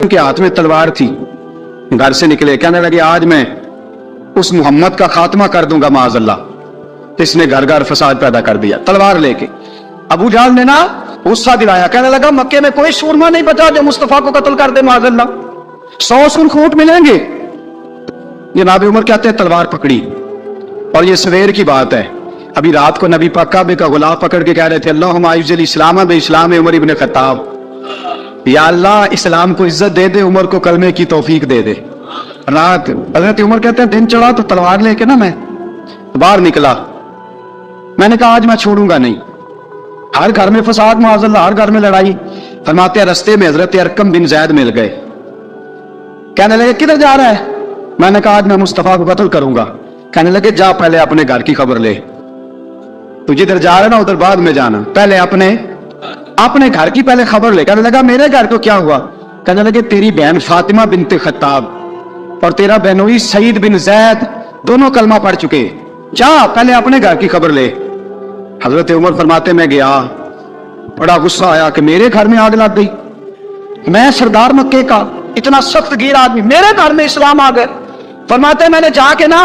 के हाथ में तलवार थी, घर से निकले, कहने लगे आज मैं उस मोहम्मद का खात्मा कर दूंगा माअज़ल्लाह। तो इसने घर घर फसाद पैदा कर दिया तलवार लेके। अबू जहल ने ना गुस्सा दिलाया, कहने लगा मक्के में कोई सूरमा नहीं बचा जो मुस्तफा को कत्ल कर दे माअज़ल्लाह, 100 सुरखूट मिलेंगे। जनाब उमर कहते हैं तलवार पकड़ी, और ये सवेर की बात है, अभी रात को नबी पाक काबे का गुलाब पकड़ के कह रहे थे अल्लाहुम्मा अइज़्ज़िल इस्लाम बे इस्लाम उमर इब्न खत्ताब, या अल्लाह इस्लाम को इज्जत दे दे, उमर को कलमे की तौफीक दे दे। रात हज़रत उमर कहते हैं दिन चढ़ा तो तलवार लेके ना मैं बाहर निकला, मैंने कहा आज मैं छोड़ूंगा नहीं। हर घर में फसाद माअज़ल्लाह, हर घर में लड़ाई। फरमाते हैं रस्ते में हज़रत अरकम बिन ज़ैद मिल गए, कहने लगे किधर जा रहा है? मैंने कहा आज मैं मुस्तफा को कत्ल करूंगा। कहने लगे जा पहले अपने घर की खबर ले, तू जिधर जा रहा है ना उधर बाद में जाना, पहले अपने घर की पहले खबर ले। कहने लगा मेरे घर को क्या हुआ? कहने लगे तेरी बहन फातिमा बिनते खत्ताब और तेरा बहनोई सईद बिन ज़ैद दोनों कलमा पढ़ चुके, जा पहले अपने घर की खबर ले। हजरत उमर फरमाते मैं गया, बड़ा गुस्सा आया कि मेरे घर में आग लग गई, मैं सरदार मक्के का इतना सख्त गिर आदमी, मेरे घर में इस्लाम आ गए। फरमाते मैंने जाके ना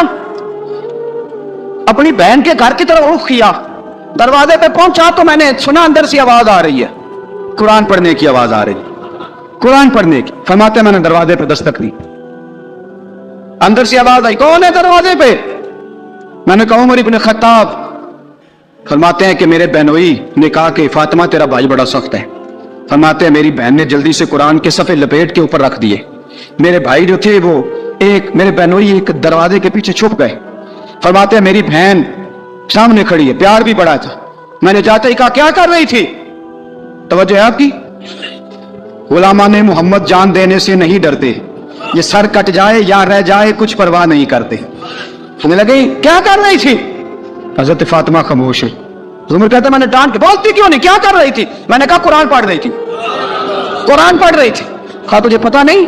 अपनी बहन के घर की तरफ रुख किया, दरवाजे पे पहुंचा तो मैंने सुना अंदर से आवाज आ रही है, कुरान पढ़ने की आवाज आ रही, कुरान पढ़ने की। फरमाते मैंने दरवाजे पे दस्तक दी, अंदर से आवाज आई कौन है दरवाजे पे? मैंने कहा उमर इब्न खत्ताब। फरमाते हैं कि मेरे बहनोई ने कहा कि फातिमा तेरा भाई बड़ा सख्त है। फरमाते हैं मेरी बहन ने जल्दी से कुरान के सफ़े लपेट के ऊपर रख दिए, मेरे भाई जो थे वो मेरे बहनोई एक दरवाजे के पीछे छुप गए। फरमाते हैं मेरी बहन सामने खड़ी है, प्यार भी बड़ा था। मैंने जाते ही कहा क्या कर रही थी? तवज्जो है आपकी? गुलामा ने मोहम्मद जान देने से नहीं डरते, ये सर कट जाए या रह जाए कुछ परवाह नहीं करते। सुनने लगे क्या कर रही थी? हजरत फातिमा खामोश है। उमर कहता मैंने डांट के, बोलती क्यों नहीं, क्या कर रही थी? मैंने कहा कुरान पढ़ रही थी, कुरान पढ़ रही थी। कहा तुझे पता नहीं,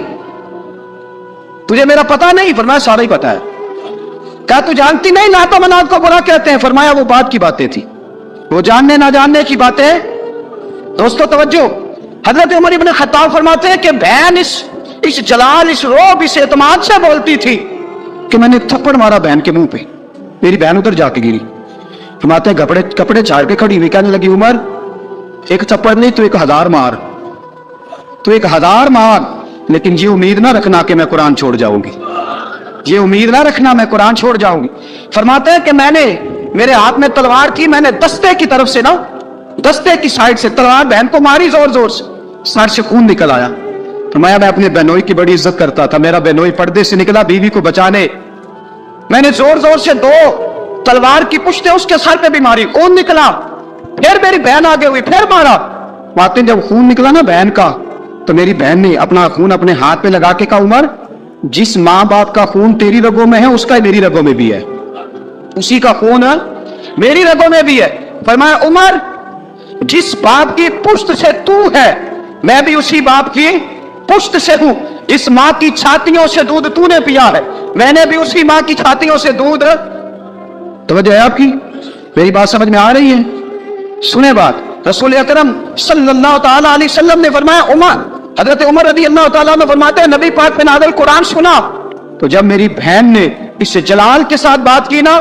तुझे मेरा पता नहीं? फरमाया सारा ही पता है। क्या तू जानती नहीं लातो मनात को बुरा कहते हैं? फरमाया वो बात की बातें थी, वो जानने ना जानने की बातें। दोस्तों तवज्जो, हजरत उमर इब्न खत्ताब फरमाते हैं कि बहन इस जलाल, इस रोब, इस एतमाद से बोलती थी कि मैंने थप्पड़ मारा बहन के मुंह पे, मेरी बहन उधर जाके गिरी। फरमाते हैं कपड़े झाड़ के खड़ी हुई, कहने लगी उमर एक थप्पड़ नहीं तू 1000 मार, तू 1000 मार, लेकिन ये उम्मीद ना रखना कि मैं कुरान छोड़ जाऊंगी, ये उम्मीद ना रखना मैं कुरान छोड़ जाऊंगी। फरमाते हैं कि मेरे हाथ में तलवार थी, मैंने दस्ते की तरफ से ना, दस्ते की साइड से तलवार बहन को मारी, जोर जोर से, सर से खून निकल आया। फरमाया मैं अपने बहनोई की बड़ी इज्जत करता था, मेरा बहनोई पर्दे से निकला बीवी को बचाने, मैंने जोर जोर से 2 तलवार की पुश्तें उसके सर पे भी मारी, खून निकला, फिर मेरी बहन आगे हुई, फिर मारा। माते जब खून निकला ना बहन का, तो मेरी बहन ने अपना खून अपने हाथ पे लगा के कहा उमर जिस माँ बाप का खून तेरी रगों में है उसका मेरी रगों में भी है, उसी का खून मेरी रगों में भी है। फरमाया उमर जिस बाप की पुश्त से तू है मैं भी उसी बाप की पुश्त से हूं, इस माँ की छातियों से दूध तूने पिया है, मैंने भी उसी माँ की छातियों से दूध। तवज्जो है आपकी? मेरी बात समझ में आ रही है? सुने बात, रसूल अकरम सल्लल्लाहु तआला अलैहि वसल्लम ने फरमाया उमर, हजरत उमर रज़ी अल्लाह तआला अन्हु फरमाते हैं नबी पाक पे नाज़िल कुरान सुना, तो जब मेरी बहन ने इस जलाल के साथ बात की ना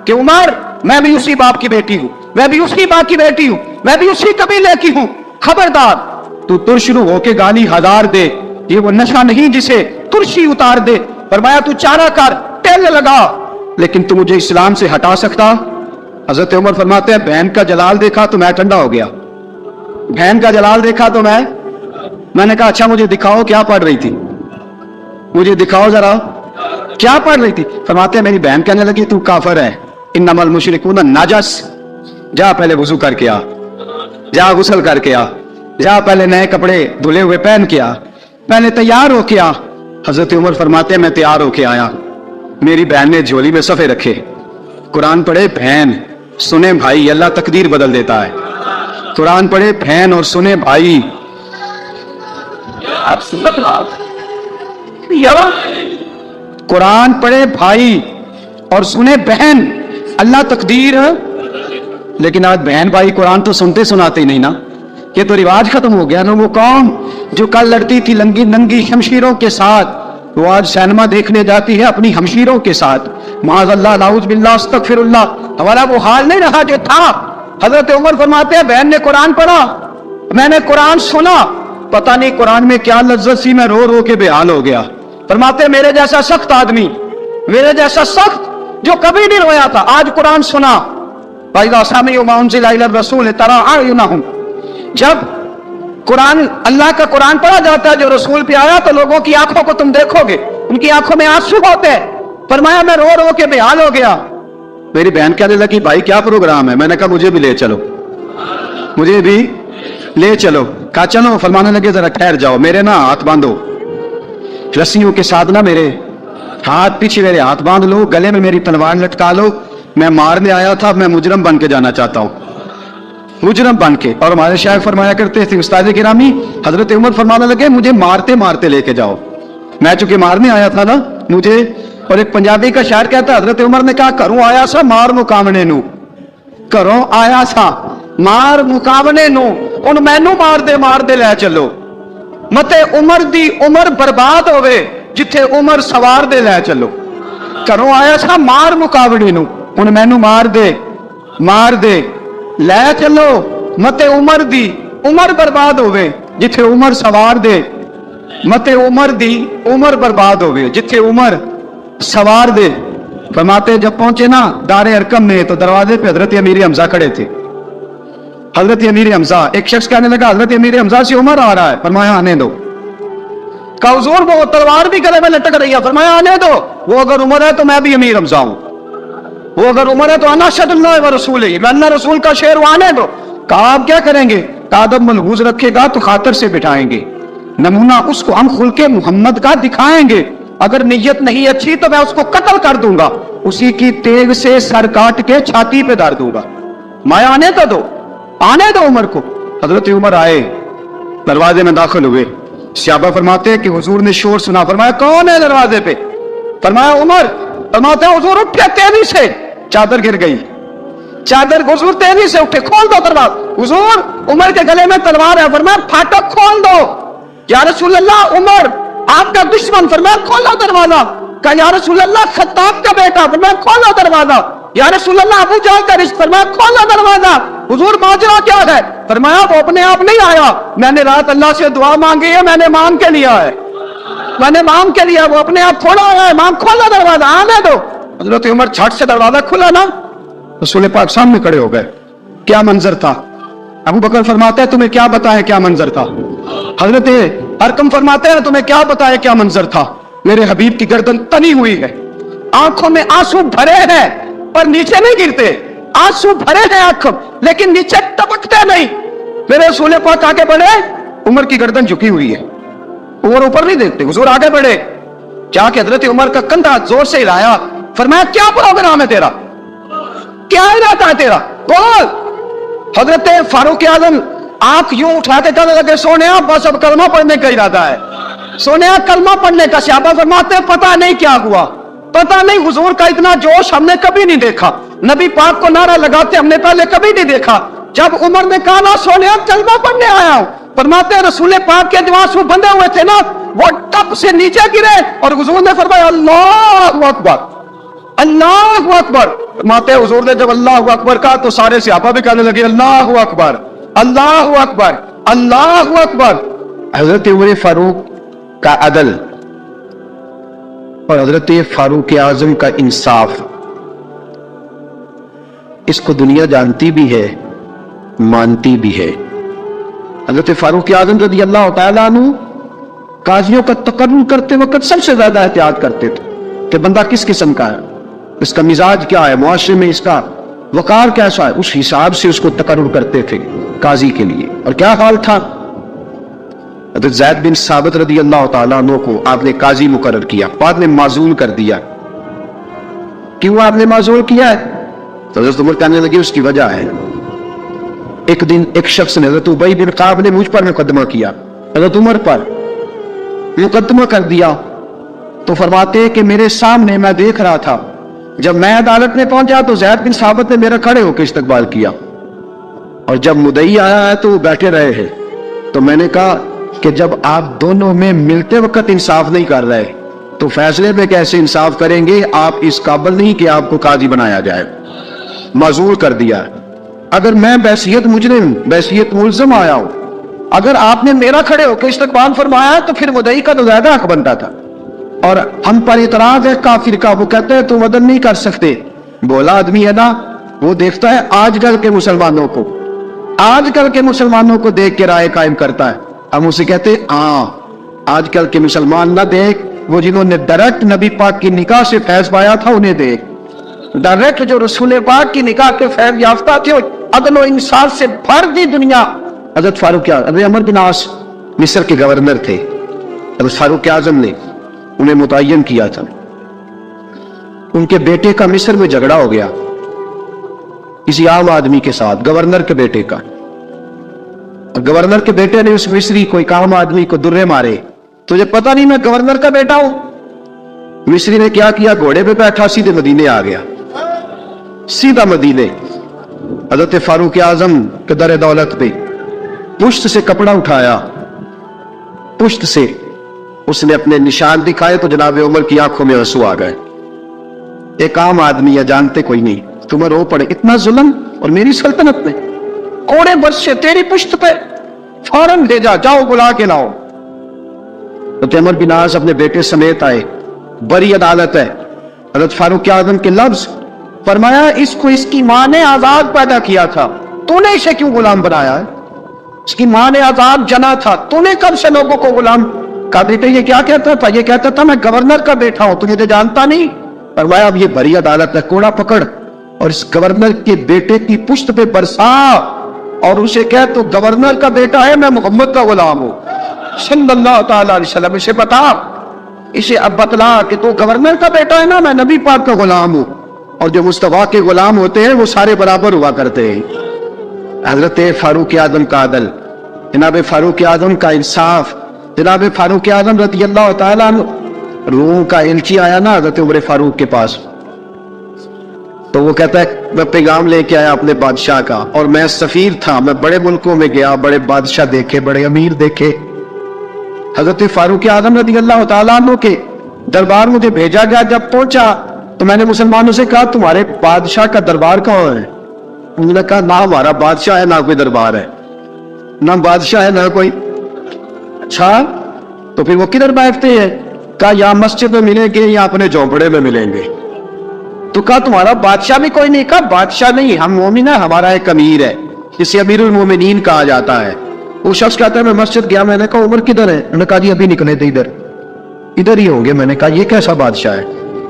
कि उमर मैं भी उसी बाप की बेटी हूं, मैं भी उसी माँ की बेटी हूं, मैं भी उसी कबीले की हूं, खबरदार तू तुरशरू होके गाली 1000 दे, ये वो नशा नहीं जिसे तुरशी उतार दे। फरमाया तू चारा कर, तेल लगा, लेकिन तू मुझे इस्लाम से हटा सकता? हजरत उमर फरमाते हैं बहन का जलाल देखा तो मैं ठंडा हो गया, बहन का जलाल देखा तो मैंने कहा अच्छा मुझे दिखाओ क्या पढ़ रही थी, मुझे दिखाओ जरा क्या पढ़ रही थी। फरमाते हैं मेरी बहन कहने लगी तू काफिर है, इन्नमल मुशरिकून नाजस, जा पहले वुजू करके आ, जा गुस्ल करके आ, जा पहले नए कपड़े धुले हुए पहन के आ, पहले तैयार होके आ। हजरत उमर फरमाते हैं मैं तैयार होके आया, मेरी बहन ने झोली में सफ़े रखे, कुरान पढ़े बहन, सुने भाई, अल्लाह तकदीर बदल देता है। कुरान पढ़े बहन और सुने भाई, कुरान पढ़े भाई और सुने बहन, अल्लाह तकदीर। लेकिन आज बहन भाई कुरान तो सुनते सुनाते ही नहीं ना, ये तो रिवाज खत्म हो गया ना। वो कौम جو कल लड़ती थी नंगी नंगी शमशीरों के साथ, वो आज सिनेमा देखने जाती है अपनी हमशीरों के साथ। माज़अल्लाह नाउज़ बिल्लाह अस्तगफिरुल्लाह। हमारा वो हाल नहीं रहा जो था। हजरत उमर फरमाते हैं बहन ने कुरान पढ़ा, मैंने कुरान सुना, पता नहीं कुरान में क्या लज्जत सी, मैं रो रो के बेहाल हो गया। फरमाते मेरे जैसा सख्त आदमी, मेरे जैसा सख्त जो कभी नहीं रोया था, आज कुरान सुना। जब कुरान, अल्लाह का कुरान पढ़ा जाता है जो रसूल पे आया, तो लोगों की आंखों को तुम देखोगे, उनकी आंखों में आंसू होते हैं। फरमाया मैं रो रो के बेहाल हो गया। मेरी बहन कहने लगी भाई क्या प्रोग्राम है? मैंने कहा मुझे भी ले चलो, मुझे भी ले चलो। कहा चलो। फरमाने लगे जरा ठहर जाओ, मेरे ना हाथ बांधो रस्सियों के साथ, ना मेरे हाथ पीछे मेरे हाथ बांध लो, गले में मेरी तलवार लटका लो, मैं मारने आया था, मैं मुजरम बन के जाना चाहता हूं, मुजरम बन के। और हमारे शायख फरमाया करते थे उस्ताद गिरामी, हजरत उमर फरमाने लगे मुझे मारते मारते लेके जाओ, मैं चूंकि मारने आया था ना मुझे। और एक पंजाबी का शायर कहता है हजरत उमर ने कहा घरों आया सा मार मुकावने नू, घरों आया सा मार मुकावने नू, उन मैनू मार दे लै चलो, मते उमर दी उमर बर्बाद होवे जिथे उमर सवार दे लै चलो। घरों आया सा मार मुकावने नू, उन मैनू मार दे लै चलो, मते उमर दी उमर बर्बाद होवे जिथे उमर सवार दे, मते उमर दी उमर बर्बाद होवे जिथे उमर सवार दे। फरमाते जब पहुंचे ना दारे अरकम में, तो दरवाजे पे हजरत अमीर हमजा खड़े थे। हजरत अमीर हमजा, एक शख्स कहने लगा हजरत अमीर हमजा से उमर आ रहा है। फरमाया आने दो। कहा हुजूर वो तलवार भी गले में लटक रही है। फरमाया आने दो, वो अगर उमर है तो मैं भी अमीर हमजा हूं, वो अगर उमर है तो अना अशहदुल्लाह व रसूलिही, मैं अल्लाह रसूल का शेर, वो आने दो। कहा आप क्या करेंगे? कहा अदब मलहूज रखेगा तो खातर से बिठाएंगे, नमूना उसको हम खुल के मोहम्मद का दिखाएंगे, अगर नीयत नहीं अच्छी तो मैं उसको कत्ल कर दूंगा, उसी की तेग से सर काट के छाती पे डाल दूंगा। मैं आने तो दो, आने दो उमर को। हजरत उमर आए, दरवाजे में दाखिल हुए। सहाबा फरमाते हैं कि हुजूर ने शोर सुना। फरमाया कौन है दरवाजे पे? फरमाया उमर। फरमाते हैं हुजूर उठे तेजी से, चादर गिर गई, चादर, हुजूर तेजी से उठे, खोल दो दरवाजा। हुजूर उमर के गले में तलवार है। फरमाया फाटक खोल दो। या रसूल अल्लाह उमर आपका दुश्मन। फरमाया खोलो दरवाजा। कहा या रसूल अल्लाह खत्ताब का बेटा। फरमाया खोलो दरवाजा। या रसूल अल्लाह अबू जहल का रिश्ता। फरमाया खोलो दरवाजा। हुजूर माजरा क्या है? फरमाया वो अपने आप नहीं आया, मैंने रात अल्लाह से दुआ मांगी है, मैंने मांग के लिया है, मैंने मांग के लिया, वो अपने आप थोड़ा आया है, मांग खोलो दरवाजा, आने दो। हजरत उमर छट से दरवाजा खुला ना, रसूल पाक सामने खड़े हो गए। क्या मंजर था? अबू बकर फरमाते हैं तुम्हें क्या बताएं क्या मंजर था? हजरत अरकम फरमाते हैं तुम्हें क्या बताएं क्या मंजर था? मेरे हबीब की गर्दन तनी हुई है, आंखों में आंसू भरे हैं पर नीचे नहीं गिरते, आंसू भरे हैं आंखों लेकिन नीचे टपकते नहीं। मेरे रसूल पाक आगे बढ़े, उमर की गर्दन झुकी हुई है, उमर ऊपर नहीं देखते। हुजूर आगे बढ़े, जाके हजरत उमर का कंधा जोर से हिलाया। फरमाया क्या प्रोग्राम है तेरा, क्या इरादा है तेरा, बोल। हजरत फारूक आजम आंख यूं उठा के कहने लगे सोने बस अब कलमा पढ़ने का इरादा है, सोने कलमा पढ़ने का। सहाबा फरमाते पता नहीं क्या हुआ, पता नहीं, हुजूर का इतना जोश हमने कभी नहीं देखा, नबी पाक को नारा लगाते हमने पहले कभी नहीं देखा। जब उमर ने कहा ना सोने कलमा पढ़ने आया हूं, फरमाते रसूल पाक के जो आंसू बंधे हुए थे ना वो टप से नीचे गिरे और हुजूर ने फरमाया अल्लाहु अकबर, अल्लाहु अकबर। फरमाते हुजूर ने जब अल्लाहु अकबर कहा तो सारे सहाबा भी कहने लगे अल्लाहु अकबर, अल्लाहु अकबर, अल्लाहु अकबर। हजरत उमर फारूक का अदल और हजरत फारूक आजम का इंसाफ, इसको दुनिया जानती भी है, मानती भी है। हजरत फारूक आजम रज़ी अल्लाह तआला अन्हु काजियों का तकर्रुर करते वक्त सबसे ज्यादा एहतियात करते थे कि बंदा किस किस्म का है, इसका मिजाज क्या है, मुआशरे में इसका वकार कैसा है, उस हिसाब से उसको तकर्रुर करते थे काजी के लिए। और क्या हाल था? हजरत ज़ैद बिन साबित रज़ी अल्लाह तआला अन्हु को आपने काजी मुकर्रर किया, बाद में माजूल कर दिया। क्यों आपने माजूल किया है? तो हजरत उमर कहने लगे उसकी वजह है, एक दिन एक शख्स ने, हजरत उबई बिन काब ने मुझ पर मुकदमा किया, हजरत उमर पर मुकदमा कर दिया। तो फरमाते कि मेरे सामने मैं देख रहा था, जब मैं अदालत में पहुंचा तो ज़ैद बिन साबित ने मेरा खड़े होकर इस्तकबाल किया, और जब मुदई आया है तो वो बैठे रहे हैं। तो मैंने कहा کہ جب آپ دونوں میں ملتے وقت انصاف نہیں کر رہے تو فیصلے میں کیسے انصاف کریں گے؟ آپ اس قابل نہیں کہ آپ کو قاضی بنایا جائے، معزول کر دیا۔ اگر میں بحیثیت مجرم، بحیثیت ملزم آیا ہوں، اگر آپ نے میرا کھڑے ہو کے استقبال فرمایا تو پھر مدعی کا تو زیادہ حق بنتا تھا۔ اور ہم پر اعتراض ہے کافر کا، وہ کہتے ہیں تم عدل نہیں کر سکتے۔ بولا آدمی ہے نا، وہ دیکھتا ہے آج کل کے مسلمانوں کو، آج کل کے مسلمانوں کو دیکھ کے رائے قائم کرتا ہے۔ ہم اسے کہتے ہیں ہاں آج کل کے مسلمان نہ دیکھ، وہ جنہوں نے ڈائریکٹ نبی پاک کی نکاح سے فیض پایا تھا انہیں دیکھ، ڈائریکٹ جو رسول پاک کی نکاح کے فیض یافتہ تھے، عدل و انصاف سے بھر دی دنیا۔ حضرت فاروق اعظم، عمر بن عاص مصر کے گورنر تھے، حضرت فاروق اعظم نے انہیں متعین کیا تھا۔ ان کے بیٹے کا مصر میں جھگڑا ہو گیا کسی عام آدمی کے ساتھ، گورنر کے بیٹے کا۔ گورنر کے بیٹے نے اس مصری کوئی عام آدمی کو درے مارے، تجھے پتہ نہیں میں گورنر کا بیٹا ہوں؟ مصری نے کیا کیا، گھوڑے پہ بیٹھا سیدھے مدینے آ گیا، سیدھا مدینے۔ حضرت فاروق اعظم کے در دولت پہ پشت سے کپڑا اٹھایا، پشت سے اس نے اپنے نشان دکھائے تو جناب عمر کی آنکھوں میں آنسو آ گئے۔ ایک عام آدمی ہے، جانتے کوئی نہیں، تمہیں رو پڑے، اتنا ظلم اور میری سلطنت میں، کوڑے برس سے تیری پشت پہ، فوراً لے جا، جاؤ بلا کے لاؤ۔ تو عمر بن عاص اپنے بیٹے سمیت آئے، بڑی عدالت ہے۔ حضرت فاروق اعظم کے لفظ، فرمایا اس کو اس کی ماں نے آزاد پیدا کیا تھا، تو نے اسے کیوں غلام بنایا ہے؟ اس کی ماں نے آزاد جنا تھا، تو نے کب سے لوگوں کو غلام کا؟ بیٹے یہ کیا کہتا تھا؟ یہ کہتا تھا میں گورنر کا بیٹا ہوں، تجھے تو جانتا نہیں۔ فرمایا اب یہ بڑی عدالت ہے، کوڑا پکڑ اور اس گورنر کے بیٹے کی پشت پہ برسا اور اسے کہہ تو گورنر کا بیٹا ہے، میں محمد کا غلام ہوں صلی اللہ تعالی علیہ وسلم۔ اسے بتا، اسے اب بتلا کہ تو گورنر کا بیٹا ہے نا، میں نبی پاک کا غلام ہوں، اور جو مصطفیٰ کے غلام ہوتے ہیں وہ سارے برابر ہوا کرتے ہیں۔ حضرت فاروق اعظم کا عدل، جناب فاروق اعظم کا انصاف، جناب فاروق اعظم رضی اللہ تعالیٰ عنہ۔ روم کا ایلچی آیا نا حضرت عمر فاروق کے پاس، تو وہ کہتا ہے میں پیغام لے کے آیا اپنے بادشاہ کا، اور میں سفیر تھا، میں بڑے ملکوں میں گیا، بڑے بادشاہ دیکھے، بڑے امیر دیکھے۔ حضرت فاروق اعظم رضی اللہ تعالیٰ عنہ کے دربار مجھے بھیجا گیا، جب پہنچا تو میں نے مسلمانوں سے کہا تمہارے بادشاہ کا دربار کہاں ہے؟ انہوں نے کہا نہ ہمارا بادشاہ ہے نہ کوئی دربار ہے، نہ بادشاہ ہے نہ کوئی۔ اچھا تو پھر وہ کدھر بیٹھتے ہیں؟ کہا یا مسجد میں ملیں گے یا اپنے جھونپڑے میں ملیں گے۔ تو کہا تمہارا بادشاہ بھی کوئی نہیں؟ کہا بادشاہ نہیں، ہم مومن ہیں، ہمارا ایک امیر ہے جسے امیر المومنین کہا جاتا ہے۔ وہ شخص کہتا ہے میں مسجد گیا، میں نے کہا عمر کدھر ہے؟ انہوں نے کہا جی ابھی نکلے تھے ادھر ہی ہوں گے۔ میں نے کہا یہ کیسا بادشاہ ہے؟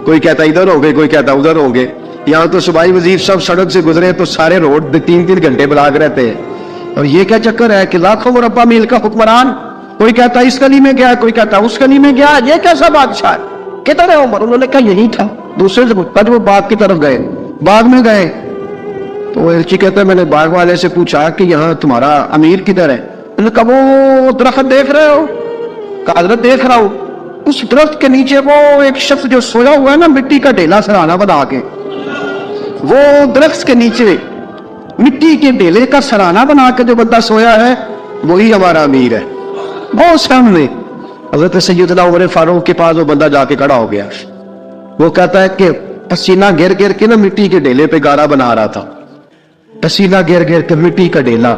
کوئی کہتا ادھر ہوں گے، کوئی کہتا ادھر ہوں گے۔ یہاں تو صوبائی وزیر سب سڑک سے گزرے تو سارے روڈ 3 گھنٹے بلاک رہتے ہیں، اور یہ کیا چکر ہے کہ لاکھوں مربع میل کا حکمران، کوئی کہتا اس گلی میں گیا، کوئی کہتا اس گلی میں گیا، یہ کیسا بادشاہ ہے؟ کدھر ہے عمر؟ انہوں نے کہا یہی تھا۔ دوسرے سے پوچھا، وہ باغ کی طرف گئے، باغ میں گئے تو وہ ایلچی کہتا ہے میں نے باغ والے سے پوچھا کہ یہاں تمہارا امیر کدھر ہے؟ انہوں نے کہا وہ درخت دیکھ رہے ہو؟ کہا حضرت دیکھ رہا ہوں۔ اس درخت کے نیچے وہ ایک شخص جو سویا ہوا ہے نا، مٹی کا ڈھیلا سرہانہ بنا کے، وہ درخت کے نیچے مٹی کے ڈھیلے کا سرہانہ بنا کے جو بندہ سویا ہے وہی ہمارا امیر ہے۔ بہت سامنے حضرت سیدنا عمر فاروق کے پاس وہ بندہ جا کے کھڑا ہو گیا، وہ کہتا ہے کہ پسینہ گر گر کے نا مٹی کے ڈھیلے پہ گارا بنا رہا تھا، پسینہ گر گر کے مٹی کا ڈھیلا،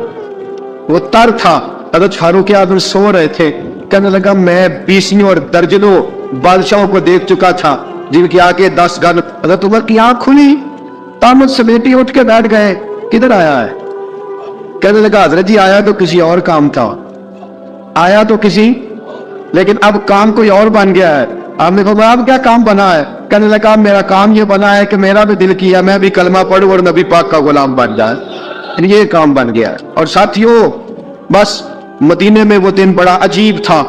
وہ تر تھا۔ حضرت فاروق اعظم سو رہے تھے، کہنے لگا میں 20 اور درجنوں بادشاہوں کو دیکھ چکا تھا جن کی آگے 10 گن۔ حضرت عمر کی آنکھ کھلی، تامت سمیٹی اٹھ کے بیٹھ گئے، کدھر آیا ہے؟ کہنے لگا حضرت جی آیا تو کسی اور کام تھا، آیا تو کسی، لیکن اب کام کوئی اور بن گیا ہے۔ آپ نے کہا اب کیا کام بنا ہے؟ کہنے لگا میرا کام یہ بنا ہے کہ میرا بھی دل کیا میں بھی کلمہ پڑھوں اور نبی پاک کا غلام بن جائے، یہ کام بن گیا۔ اور ساتھیوں بس مدینے میں وہ دن بڑا عجیب تھا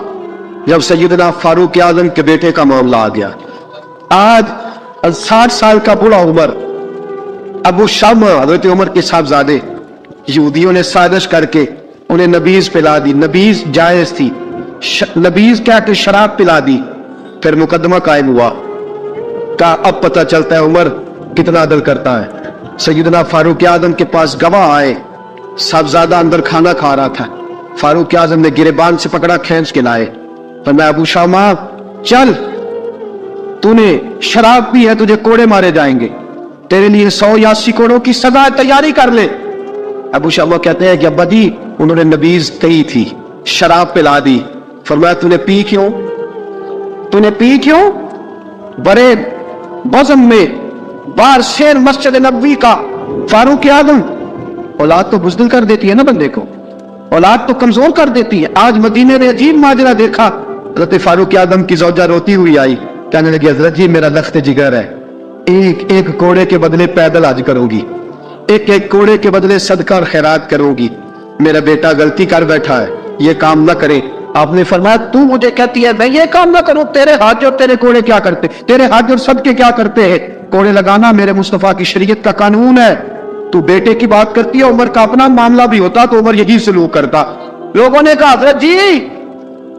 جب سیدنا فاروق اعظم کے بیٹے کا معاملہ آ گیا۔ آج 60 سال کا بوڑھا عمر، ابو شام حضرت عمر کے صاحبزادے، یہودیوں نے سازش کر کے انہیں نبیذ پلا دی، نبیذ جائز تھی، نبیذ کیا کہ شراب پلا دی۔ پھر مقدمہ قائم ہوا، کہا اب پتہ چلتا ہے عمر کتنا عدل کرتا ہے۔ سیدنا فاروق اعظم کے پاس گواہ آئے، صاحبزادہ اندر کھانا کھا رہا تھا، फारूक आजम ने गिरेबान से पकड़ा, खींच के लाए। फरमाया अबू शामा चल, तूने शराब पी है, तुझे कोड़े मारे जाएंगे, तेरे लिए 100 या 80 कोड़ों की सजा तैयारी कर ले। अबू शामा कहते हैं कि अब्बा जी उन्होंने नबीज कही थी, शराब पिला दी। फरमाया तूने पी क्यों, तूने पी क्यों? बड़े बज़म में बार शेर मस्जिद नबवी का फारूक आजम, औलाद तो बुज़दिल कर देती है ना बंदे को, औलाद तो कमजोर कर देती है। आज मदीने ने अजीब माजरा देखा, हज़रत फारूक आजम की ज़ौजा रोती हुई आई, कहने लगी हज़रत जी मेरा लख्त जिगर है, एक एक कोड़े के बदले पैदल हज करूंगी, एक एक कोड़े के बदले सदका और खैरात करूंगी, मेरा बेटा गलती कर बैठा है, ये काम ना करे। आपने फरमाया तू मुझे कहती है मैं ये काम ना करूं, तेरे हाथ और तेरे कोड़े क्या करते, तेरे हाथ और सदके क्या करते हैं? कोड़े लगाना मेरे मुस्तफा की शरीयत का कानून है। तू बेटे की बात करती है, उमर का अपना मामला भी होता तो उमर यही सलूक करता। लोगों ने कहा हज़रत जी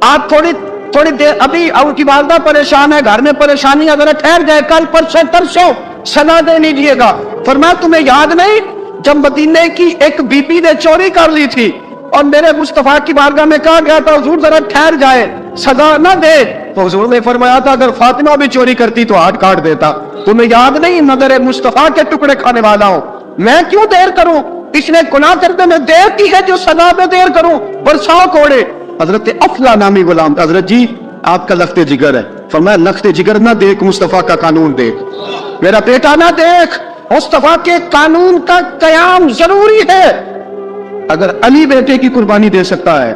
आप थोड़ी देर, अभी उनकी वालदा परेशान है, घर में परेशानी है, जरा ठहर जाए, कल परसों तरसों सना दे लीजिएगा। फरमाया तुम्हें याद नहीं जब मदीने की एक बीबी ने चोरी कर ली थी और मेरे मुस्तफा की बारगाह में कहा गया था हुजूर जरा ठहर जाए, सजा ना दे, तो हुजूर ने फरमाया था अगर फातिमा भी चोरी करती तो हाथ काट देता। तुम्हें याद नहीं नजर मुस्तफा के टुकड़े खाने वाला हूं, मैं क्यों देर करूं, इसने गुनाह करने में देर की है जो सजा में देर करूं, बरसाओ कोड़े। हजरत अफला नामी गुलाम, हजरत जी आपका लख्ते जिगर है। फरमाया लख्ते जिगर ना देख, मुस्तफा का कानून देख, मेरा बेटा ना देख, मुस्तफा के कानून का कयाम जरूरी है। अगर अली बेटे की कुर्बानी दे सकता है,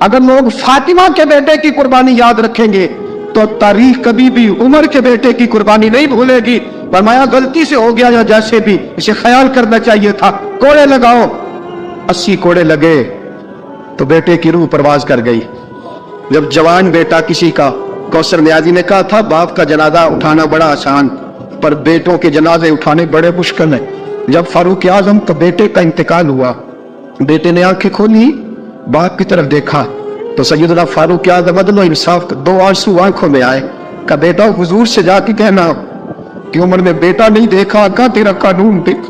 अगर लोग फातिमा के बेटे की कुर्बानी याद रखेंगे तो तारीख कभी भी उमर के बेटे की कुर्बानी नहीं भूलेगी। फरमाया गलती से हो गया या जैसे भी, इसे ख्याल करना चाहिए था। कोड़े लगाओ, 80 कोड़े लगे तो बेटे की रूह परवाज कर गई। जब जवान बेटा किसी का, कौसर न्याजी ने कहा था बाप का जनाजा उठाना बड़ा आसान, पर बेटों के जनाजे उठाने बड़े मुश्किल है। जब फारूक आजम का बेटे का इंतकाल हुआ, बेटे ने आंखें खोली, बाप की तरफ देखा तो सैयदना फारूक आजम अदल और इंसाफ का 2 आंसू आंखों में आए। का बेटा हुजूर से जाके कहना कि उमर ने बेटा नहीं देखा, का तेरा कानून देख,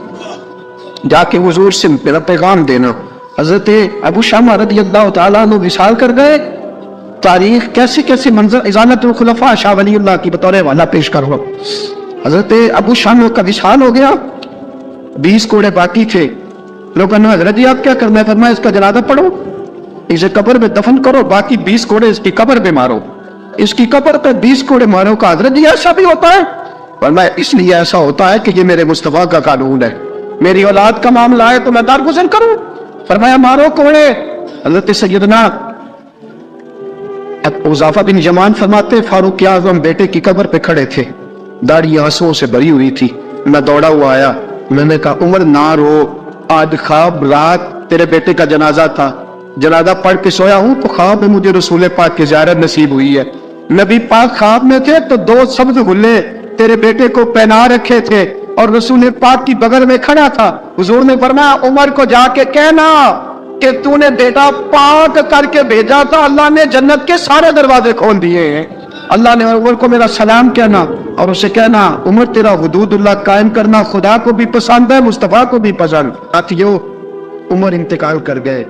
जाके हुजूर से मेरा पैगाम देना। हजरत अबू शामा रज़ियल्लाहु तआला अन्हु विसाल कर गए। तारीख कैसे कैसे मंजर इजालतुल खुलफा शाह वलीउल्लाह की बतौर वाला पेश करूंगा। हजरत अबू शामा का विसाल हो गया, 20 कोड़े बाकी थे। लोगों ने हजरत जी आप क्या करना है? फरमाया इसका जनाजा पढ़ो, इसे कब्र में दफन करो, बाकी 20 कोड़े इसकी कब्र पे मारो, इसकी कब्र पे 20 कोड़े मारो। का हजरत जी ऐसा भी होता है? फरमाया इसलिए ऐसा होता है कि ये मेरे मुस्तफा का कानून है, मेरी औलाद का मामला है तो मैं दारगुज़र करूं। फरमाया मारो कोड़े। हजरत सैयदना हुज़ैफा बिन यमान फरमाते फारूक आज़म बेटे की कब्र पे खड़े थे, दाढ़ी आंसुओं से भरी हुई थी। मैं दौड़ा हुआ आया, मैंने कहा उमर ना रो, आज ख्वाब रात तेरे बेटे का जनाजा था, जनाजा पढ़ के सोया हूं तो ख्वाब में मुझे रसूल पाक की ज़ियारत नसीब हुई है। नबी पाक ख्वाब में थे तो 2 सब्ज़ गुल्ले तेरे बेटे को पहना रखे थे और रसूल पाक की बगल में खड़ा था। हुजूर ने फरमाया उमर को जाके कहना कि तूने बेटा पाक करके भेजा था, अल्लाह ने जन्नत के सारे दरवाजे खोल दिए हैं। अल्लाह ने उमर को मेरा सलाम कहना और उसे कहना उमर तेरा हुदूदुल्लाह कायम करना खुदा को भी पसंद है, मुस्तफा को भी पसंद। साथियों उमर इंतकाल कर गए।